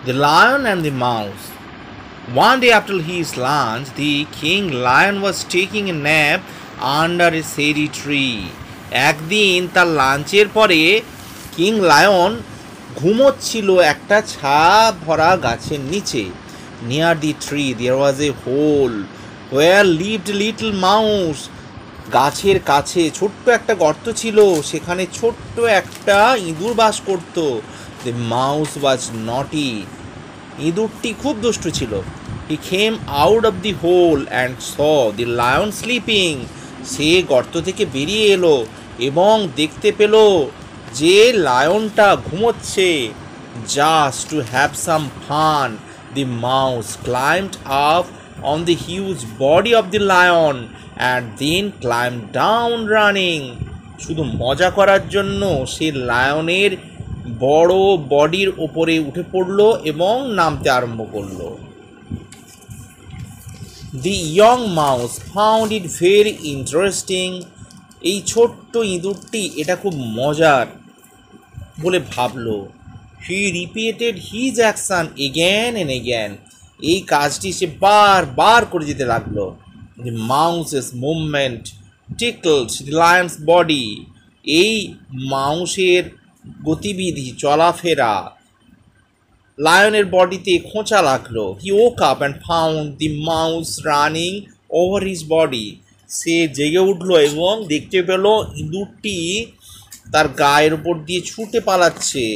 The Lion and the Mouse. One day after his lunch, the king lion was taking a nap under a shady tree. একদিন তার লাঞ্চের পরে king lion ঘুমোচ্ছিল একটা ছায়া ভরা গাছের নিচে। Near the tree there was a hole where lived little mouse. গাছের কাছে ছোট্ট একটা গর্ত ছিল, সেখানে ছোট্ট একটা ইঁদুর বাস করত। দ্য মাউস ওয়াজ নটি। ইঁদুরটি খুব দুষ্টু ছিল। He came out of the hole and saw the lion sleeping. সে গর্ত থেকে বেরিয়ে এলো এবং দেখতে পেল যে লায়নটা ঘুমোচ্ছে। Just to have some fun, the mouse climbed up on the huge body of the lion and then climb down running. শুধু মজা করার জন্য সে লায়নের বড় বডির ওপরে উঠে পড়লো এবং নামতে আরম্ভ করলো। The young mouse found it very interesting. এই ছোট্ট ইঁদুরটি এটা খুব মজার বলে ভাবলো। He repeated his action again and again. এই কাজটি সে বারবার করে যেতে লাগলো। The mouse's movement tickled the lion's body. এই মাউসের গতিবিধি চলাফেরা লায়নের বডিতে খোঁচা লাগলো। He woke up and found the mouse running over his body. সে জেগে উঠলো এবং দেখতে পেল ইঁদুরটি তার গায়ের উপর দিয়ে ছুটে পালাচ্ছে।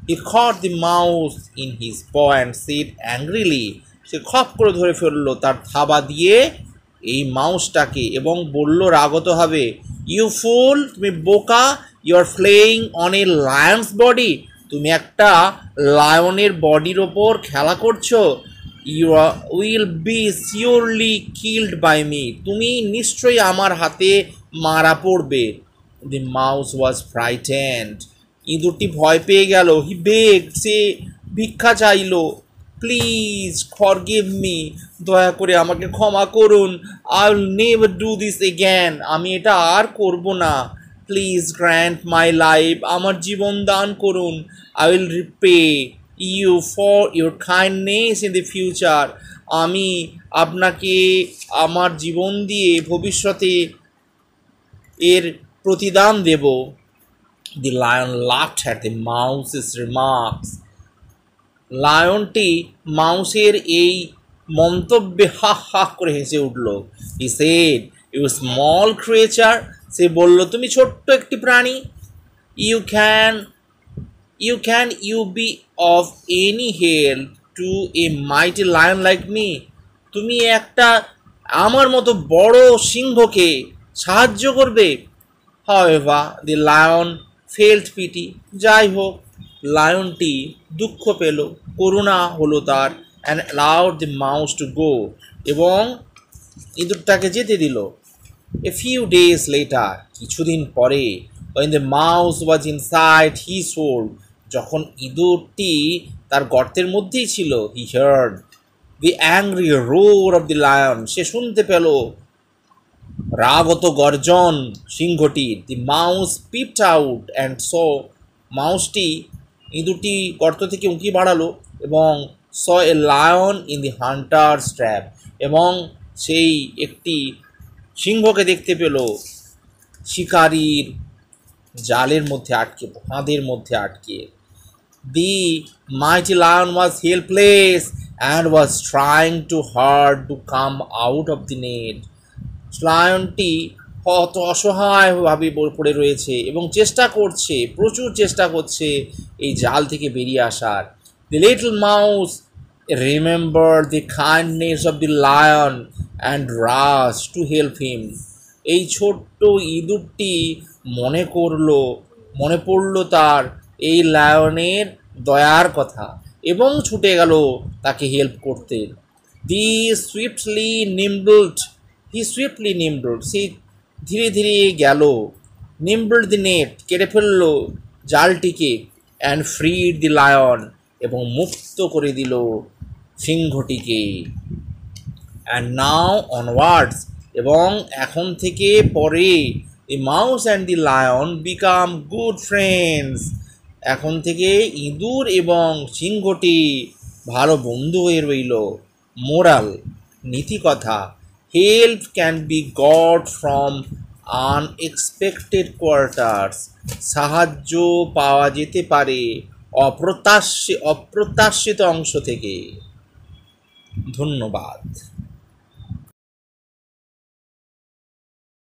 হি caught the mouse in his paw and said angrily. সে খপ করে ধরে ফেললো তার থাবা দিয়ে এই মাউসটাকে এবং বলল রাগতভাবে, ইউ ফুল, তুমি বোকা, you are playing on a lion's body. তুমি একটা লায়নের বডির ওপর খেলা করছো। You will be surely killed by me. তুমি নিশ্চয়ই আমার হাতে মারা পড়বে। দি মাউস ওয়াজ ফ্রাইটেন্ড। ইঁদুরটি ভয় পেয়ে গেল। হি বেগড, সে ভিক্ষা চাইল। প্লিজ ফরগিভ মি, দয়া করে আমাকে ক্ষমা করুন। I will never do this again, আমি এটা আর করব না। প্লিজ গ্র্যান্ট মাই লাইফ, আমার জীবন দান করুন। I will repay you for your kindness in the future. আমি আপনাকে আমার জীবন দিয়ে ভবিষ্যতে এর প্রতিদান দেব। The lion laughed at the mouse's remarks. লায়নটি মাউসের এই মন্তব্যে হা হা করে হেসে উঠল। He said, you small creature. সে বলল, তুমি ছোট্ট একটি প্রাণী। You be of any help to a mighty lion like me. তুমি একটা আমার মতো বড় সিংহকে সাহায্য করবে। হাওয়েভার দি লায়ন ফেল্ট পিটি। যাই হোক, লায়নটি দুঃখ পেল, করুণা হলো তার, and allowed the mouse to go, এবং ইঁদুরটাকে যেতে দিল। এ ফিউ ডেজ লেটার, কিছুদিন পরে, when the mouse was inside his hole, যখন ইঁদুরটি তার গর্তের মধ্যেই ছিল, he heard the angry roar of the lion, সে শুনতে পেল রাগত গর্জন সিংহটির। The mouse peeped out and so, মাউসটি ইঁদুরটি গর্ত থেকে উঁকি বাড়ালো এবং saw a lion in the hunter's trap, এবং সেই একটি সিংহকে দেখতে পেল শিকারীর জালের মধ্যে আটকে, ফাঁদের মধ্যে আটকে। The mighty lion was helpless and was trying too hard to come out of the net. লায়নটি কত অসহায়ভাবে পড়ে রয়েছে এবং চেষ্টা করছে, প্রচুর চেষ্টা করছে এই জাল থেকে বেরিয়ে আসার। The little mouse remember the kindness of the lion and rush to help him. এই ছোট্ট ইঁদুরটি মনে পড়ল তার এই লায়নের দয়ার কথা এবং ছুটে গেল তাকে হেল্প করতে। দি সুইফটলি নিম্বলড, সে ধীরে ধীরে গেল। নিম্বলড দি নেট, কেটে ফেলল জালটিকে, অ্যান্ড ফ্রিড দি লায়ন, এবং মুক্ত করে দিল সিংহটিকে। অ্যান্ড নাও অনওয়ার্ডস, এবং এখন থেকে পরে the mouse and the lion become good friends. এখন থেকে ইঁদুর এবং সিংহটি ভালো বন্ধু হয়ে রইল। মোরাল, নীতিকথা, help can be got from unexpected quarters. সাহায্য পাওয়া যেতে পারে অপ্রত্যাশিত অংশ থেকে। ধন্যবাদ।